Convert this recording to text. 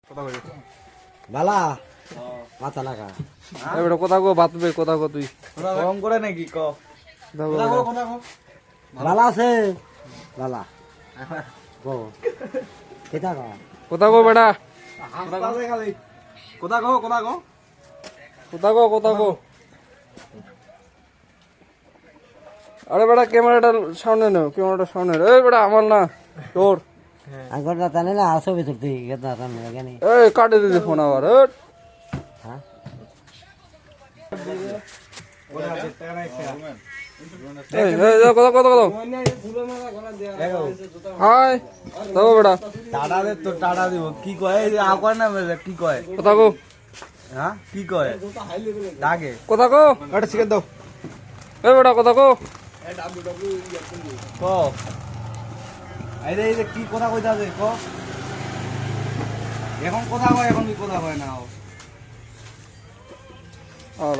বালা মাথা লাগা এবারে কথা কো বাতবে কথা কো তুই গরম করে নাকি ক বালা আছে বালা গো কেটা গো কথা কো বেটা কোথা কো কথা কো কথা কো আরে বেটা ক্যামেরাটা সামনে নাও ক্যামেরাটা সামনে এই বেটা আমার না তোর আগর না জানে না আসো ভিতর থেকে কেটা জানে কেন এই কাটে দিতে ফোন আবার হ্যাঁ এই এই কথা কথা কথা হাই দাও বেটা টাটা দে তো টাটা দিব কি কয় এই আ কয় না কি কয় কথা কো হ্যাঁ কি কয় ডাকে কথা কো একটা চিকেন দাও এই বেটা কথা কো ক এই যে কি কথা কইতা আছে ক এখন কথা কয় এখন কি কথা কয় না আর